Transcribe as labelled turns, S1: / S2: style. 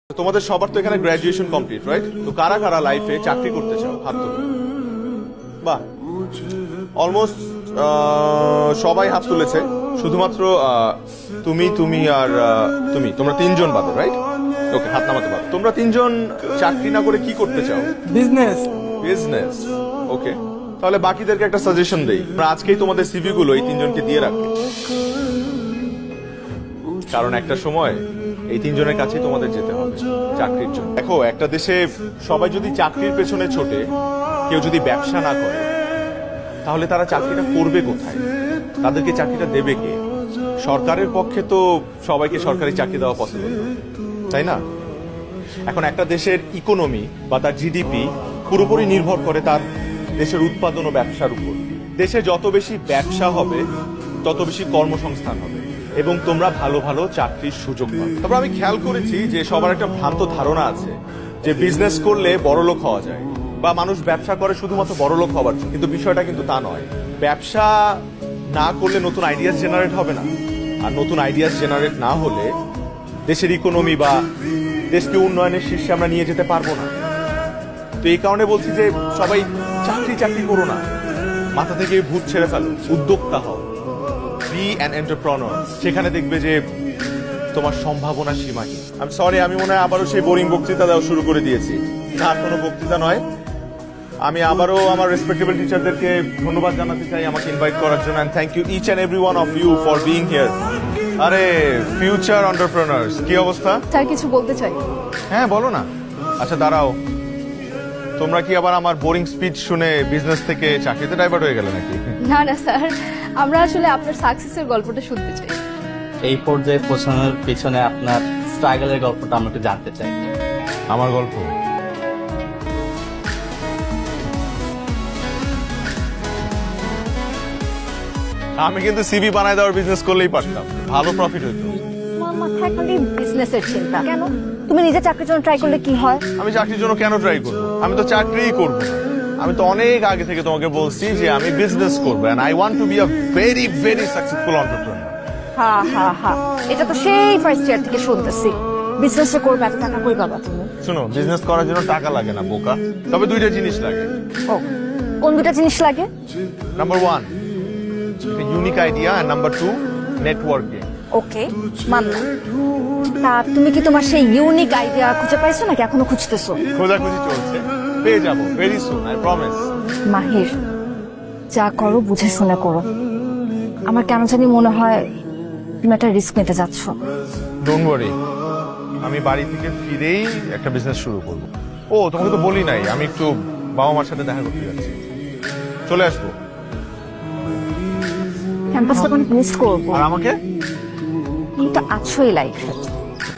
S1: তোমাদের সবার তো এখানে গ্র্যাজুয়েশন কমপ্লিট, রাইট? তো কারা কারা লাইফে চাকরি করতে চাও হাত তুলো। বাহ, অলমোস্ট সবাই হাত তুলেছে, শুধুমাত্র তুমি আর তোমরা তিনজন বাদে, রাইট? ওকে, হাত নামাতে পারো। তোমরা তিনজন চাকরি না করে কি করতে চাও?
S2: বিজনেস।
S1: বিজনেস, ওকে। তাহলে বাকিদেরকে একটা সাজেশন দেই, আমরা আজকেই তোমাদের সিভি গুলো এই তিনজনকে দিয়ে রাখবে, কারণ একটা সময় এই তিনজনের কাছেই তোমাদের যেতে হবে চাকরির জন্য। দেখো, একটা দেশে সবাই যদি চাকরির পেছনে ছোটে, কেউ যদি ব্যবসা না করে, তাহলে তারা চাকরিটা করবে কোথায়? তাদেরকে চাকরিটা দেবে কে? সরকারের পক্ষে তো সবাইকে সরকারি চাকরি দেওয়া পসিবল না, তাই না? এখন একটা দেশের ইকোনমি বা তার জিডিপি পুরোপুরি নির্ভর করে তার দেশের উৎপাদন ও ব্যবসার উপর। দেশে যত বেশি ব্যবসা হবে, তত বেশি কর্মসংস্থান হবে এবং তোমরা ভালো ভালো চাকরির সুযোগ পাবে। তারপর আমি খেয়াল করেছি যে সবার একটা ভ্রান্ত ধারণা আছে যে বিজনেস করলে বড়লোক হওয়া যায়, বা মানুষ ব্যবসা করে শুধুমাত্র বড়লোক হওয়ার জন্য, কিন্তু বিষয়টা কিন্তু তা নয়। ব্যবসা না করলে নতুন আইডিয়াস জেনারেট হবে না, আর নতুন আইডিয়াস জেনারেট না হলে দেশের ইকোনমি বা দেশকে উন্নয়নের শীর্ষে আমরা নিয়ে যেতে পারবো না। তো এই কারণে বলছি যে সবাই চাকরি করো না, মাথা থেকে ভূত ছেড়ে ফেলো, উদ্যোক্তা হও, বি অ্যান এন্টারপ্রেনার। সেখানে দেখবে যে তোমার সম্ভাবনা সীমাহীন। আমি সরি, আমি মনে হয় আবারও সেই বোরিং বক্তৃতা দেওয়া শুরু করে দিয়েছি। না, কোনো বক্তৃতা নয়। আমি আবারও আমার রেসপেক্টেবল টিচারদেরকে ধন্যবাদ জানাতে চাই আমাকে ইনভাইট করার জন্য, and thank you each and every one of you for being here. আরে ফিউচার এন্টারপ্রেনার্স, কি অবস্থা?
S3: স্যার কিছু বলতে চাই।
S1: হ্যাঁ, বলো না। আচ্ছা দাঁড়াও, তোমরা কি আবার আমার বোরিং স্পিচ শুনে বিজনেস থেকে চাকরিতে ডাইভার্ট হয়ে গেলে নাকি?
S3: না না স্যার, আমরা আসলে আপনার সাকসেসের গল্পটা শুনতে চাই।
S2: এই পর্যায়ে পৌঁছানোর পেছনে আপনার স্ট্রাগলের গল্পটা আমরা একটু জানতে চাই।
S1: আমার গল্প? আমি কিন্তু সিভি বানায় দেওয়ার বিজনেস করলেই পারতাম, ভালো প্রফিট হইতো।
S4: তোমার মাথায় খালি বিজনেসের চিন্তা কেন? তুমি নিজে চাকরির জন্য ট্রাই করলে কি হয়?
S1: আমি চাকরির জন্য কেন ট্রাই করব? আমি তো চাকরিই করব না। আমি তো অনেক আগে থেকে তোমাকে বলছি যে আমি বিজনেস করব, and I want to be a very very successful entrepreneur.
S4: হা হা হা, এটা তো সেই ফার্স্ট ইয়ার থেকে শুনতেছি। বিজনেসে করবে, এত টাকা কই পাবা তুমি?
S1: শুনো, বিজনেস করার জন্য টাকা লাগে না বোকা, তবে দুইটা জিনিস লাগে।
S4: ও, কোন দুটা জিনিস লাগে?
S1: Number 1 unique idea, and number 2 networking.
S4: Okay, মানলাম। তা তুমি কি তোমার সেই ইউনিক আইডিয়া খুঁজে পাইছো নাকি এখনো খুঁজতেছো?
S1: খোঁজাখুঁজি চলছে, পেয়ে যাবো ভেরি সুন, আই প্রমিস।
S4: মাহির, যা করো বুঝে শুনে করো। আমার কেন জানি মনে হয় তুমি একটা রিস্ক নিতে যাচ্ছ।
S1: ডোন্ট ওয়ারি, আমি বাড়ি থেকে ফিরেই একটা বিজনেস শুরু করব। ও, তোমাকে তো বলি নাই, আমি একটু বাবা মার সাথে দেখা করতে যাচ্ছি, চলে আসবো।
S4: ক্যাম্পাসটা অনেক মিস করবো।
S1: আর আমাকে?
S4: তুমি তো আছোই লাইফে।